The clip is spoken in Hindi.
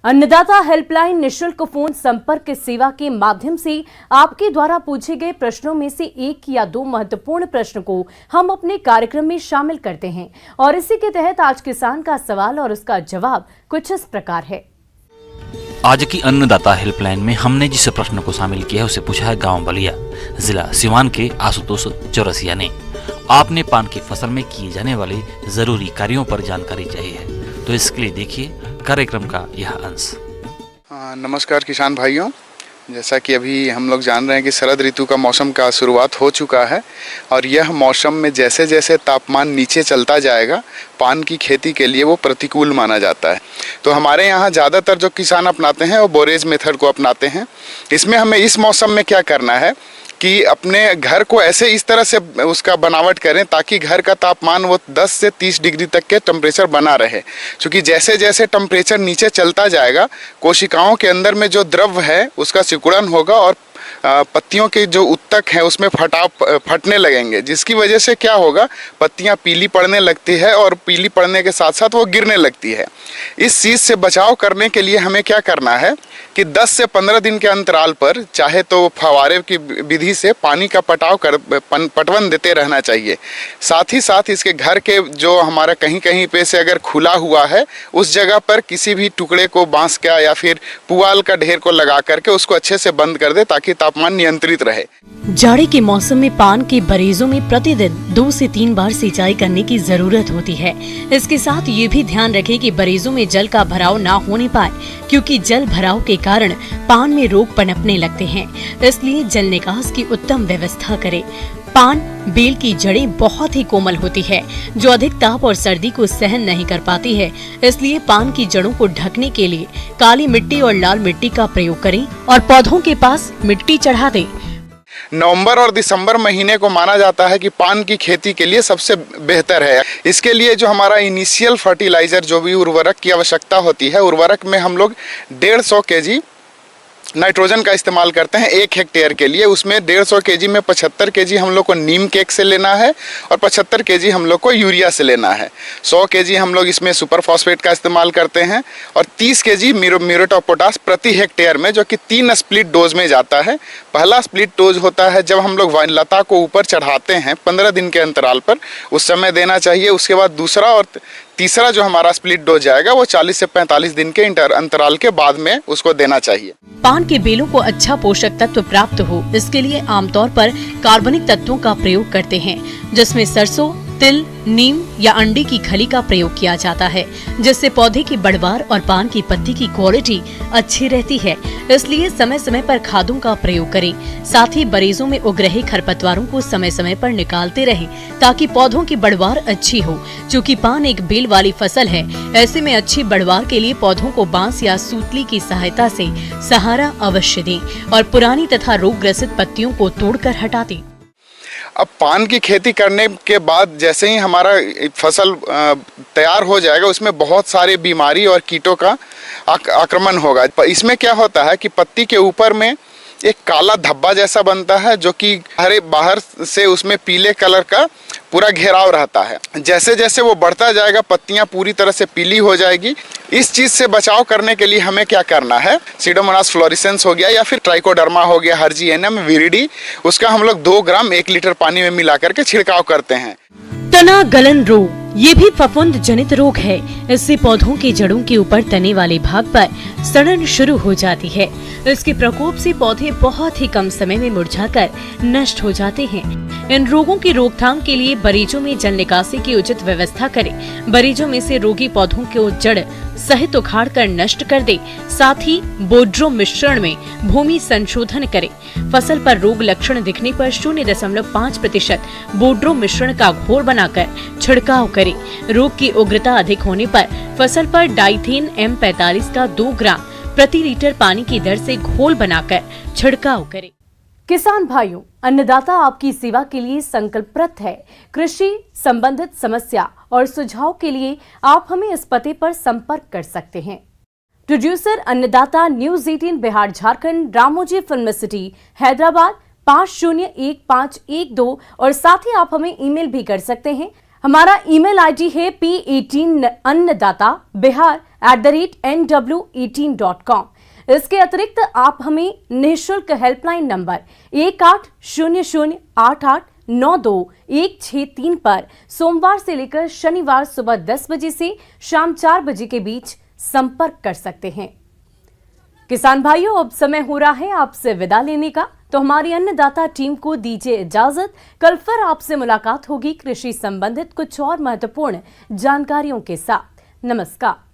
अन्नदाता हेल्पलाइन निशुल्क फोन संपर्क सेवा के माध्यम से आपके द्वारा पूछे गए प्रश्नों में से एक या दो महत्वपूर्ण प्रश्न को हम अपने कार्यक्रम में शामिल करते हैं और इसी के तहत आज किसान का सवाल और उसका जवाब कुछ इस प्रकार है। आज की अन्नदाता हेल्पलाइन में हमने जिस प्रश्न को शामिल किया है उसे पूछा है गांव बलिया जिला सिवान के आशुतोष चौरसिया ने। आपने पान की फसल में किए जाने वाले जरूरी कार्यों पर जानकारी चाहिए है, तो इसके लिए देखिए कार्यक्रम का यह अंश। नमस्कार किसान भाइयों, जैसा कि अभी हम लोग जान रहे हैं कि शरद ऋतु का मौसम का शुरुआत हो चुका है और यह मौसम में जैसे जैसे तापमान नीचे चलता जाएगा पान की खेती के लिए वो प्रतिकूल माना जाता है। तो हमारे यहाँ ज़्यादातर जो किसान अपनाते हैं वो बोरेज मेथड को अपनाते हैं। इसमें हमें इस मौसम में क्या करना है कि अपने घर को ऐसे इस तरह से उसका बनावट करें ताकि घर का तापमान वो 10 से 30 डिग्री तक के टेम्परेचर बना रहे, क्योंकि जैसे जैसे टेम्परेचर नीचे चलता जाएगा कोशिकाओं के अंदर में जो द्रव है उसका सिकुड़न होगा और पत्तियों के जो उत्तक हैं उसमें फटने लगेंगे, जिसकी वजह से क्या होगा, पत्तियां पीली पड़ने लगती है और पीली पड़ने के साथ साथ वो गिरने लगती है। इस चीज़ से बचाव करने के लिए हमें क्या करना है कि 10 से 15 दिन के अंतराल पर चाहे तो फव्वारे की विधि से पानी का पटवन देते रहना चाहिए। साथ ही साथ इसके घर के जो हमारा कहीं कहीं पे से अगर खुला हुआ है उस जगह पर किसी भी टुकड़े को बांस का या फिर पुआल का ढेर को लगा करके उसको अच्छे से बंद कर दे ताकि तापमान नियंत्रित रहे। जाड़े के मौसम में पान के बरेजों में प्रतिदिन 2 से 3 बार सिंचाई करने की जरूरत होती है। इसके साथ ये भी ध्यान रखें कि बरेजों में जल का भराव ना होने पाए, क्योंकि जल भराव के कारण पान में रोग पनपने लगते हैं। इसलिए जल निकास की उत्तम व्यवस्था करें। पान बेल की जड़ें बहुत ही कोमल होती है जो अधिक ताप और सर्दी को सहन नहीं कर पाती है। इसलिए पान की जड़ों को ढकने के लिए काली मिट्टी और लाल मिट्टी का प्रयोग करें और पौधों के पास मिट्टी चढ़ा दें। नवंबर और दिसंबर महीने को माना जाता है कि पान की खेती के लिए सबसे बेहतर है। इसके लिए जो हमारा इनिशियल फर्टिलाइजर जो भी उर्वरक की आवश्यकता होती है, उर्वरक में हम लोग 150 kg नाइट्रोजन का इस्तेमाल करते हैं 1 हेक्टेयर के लिए। उसमें 150 kg में 75 kg हम लोग को नीम केक से लेना है और 75 kg हम लोग को यूरिया से लेना है। 100 kg हम लोग इसमें सुपर फॉस्फेट का इस्तेमाल करते हैं और 30 kg म्यूरेट ऑफ पोटाश प्रति हेक्टेयर में, जो कि 3 स्प्लिट डोज में जाता है। पहला स्प्लिट डोज होता है जब हम लोग लता को ऊपर चढ़ाते हैं 15 दिन के अंतराल पर, उस समय देना चाहिए। उसके बाद दूसरा और तीसरा जो हमारा स्प्लिट डोज जाएगा वो 40 से 45 दिन के अंतराल के बाद में उसको देना चाहिए। पान के बेलों को अच्छा पोषक तत्व प्राप्त हो, इसके लिए आमतौर पर कार्बनिक तत्वों का प्रयोग करते हैं, जिसमें सरसों, तिल, नीम या अंडे की खली का प्रयोग किया जाता है, जिससे पौधे की बढ़वार और पान की पत्ती की क्वालिटी अच्छी रहती है। इसलिए समय समय पर खादों का प्रयोग करें। साथ ही बरेजों में उग रहे खरपतवारों को समय समय पर निकालते रहें ताकि पौधों की बढ़वार अच्छी हो। चूँकि पान एक बेल वाली फसल है, ऐसे में अच्छी बढ़वार के लिए पौधों को बांस या सूतली की सहायता से सहारा अवश्य दें और पुरानी तथा रोग ग्रसित पत्तियों को तोड़कर हटा दें। अब पान की खेती करने के बाद जैसे ही हमारा फसल तैयार हो जाएगा उसमें बहुत सारे बीमारी और कीटों का आक्रमण होगा। इसमें क्या होता है कि पत्ती के ऊपर में एक काला धब्बा जैसा बनता है जो कि हरे बाहर से उसमें पीले कलर का पूरा घेराव रहता है। जैसे जैसे वो बढ़ता जाएगा पत्तियां पूरी तरह से पीली हो जाएगी। इस चीज़ से बचाव करने के लिए हमें क्या करना है, सीडोमोनास फ्लोरेसेंस हो गया या फिर ट्राइकोडर्मा हो गया, हर्जिएनम विरिडी, उसका हम लोग 2 ग्राम 1 लीटर पानी में मिला करके छिड़काव करते हैं। तना गलन रोग ये भी फफूंद जनित रोग है। इससे पौधों की जड़ों के ऊपर तने वाले भाग पर सड़न शुरू हो जाती है। इसके प्रकोप से पौधे बहुत ही कम समय में मुरझाकर नष्ट हो जाते हैं। इन रोगों की रोकथाम के लिए बरीजों में जल निकासी की उचित व्यवस्था करें। बरीजों में से रोगी पौधों को जड़ सहित उखाड़ कर नष्ट कर दे। साथ ही बोड्रो मिश्रण में भूमि संशोधन करें। फसल पर रोग लक्षण दिखने पर 0.5% बोड्रो मिश्रण का घोल बनाकर छिड़काव करें। रोग की उग्रता अधिक होने पर फसल पर डाइथेन M45 का 2 ग्राम प्रति लीटर पानी की दर से घोल बनाकर छिड़काव करें। किसान भाइयों, अन्नदाता आपकी सेवा के लिए संकल्परत है। कृषि संबंधित समस्या और सुझाव के लिए आप हमें इस पते पर संपर्क कर सकते हैं। प्रोड्यूसर अन्नदाता, news 18 Bihar Jharkhand, Ramoji film city, Hyderabad 501512 और साथ ही आप हमें ईमेल भी कर सकते हैं। हमारा ईमेल आईडी है p18annadatabihar NW18.com। इसके अतिरिक्त आप हमें निःशुल्क हेल्पलाइन नंबर 180088926163 पर सोमवार से लेकर शनिवार सुबह 10 बजे से शाम 4 बजे के बीच संपर्क कर सकते हैं। किसान भाइयों, अब समय हो रहा है आपसे विदा लेने का, तो हमारी अन्नदाता टीम को दीजिए इजाजत। कल फिर आपसे मुलाकात होगी कृषि संबंधित कुछ और महत्वपूर्ण जानकारियों के साथ। नमस्कार।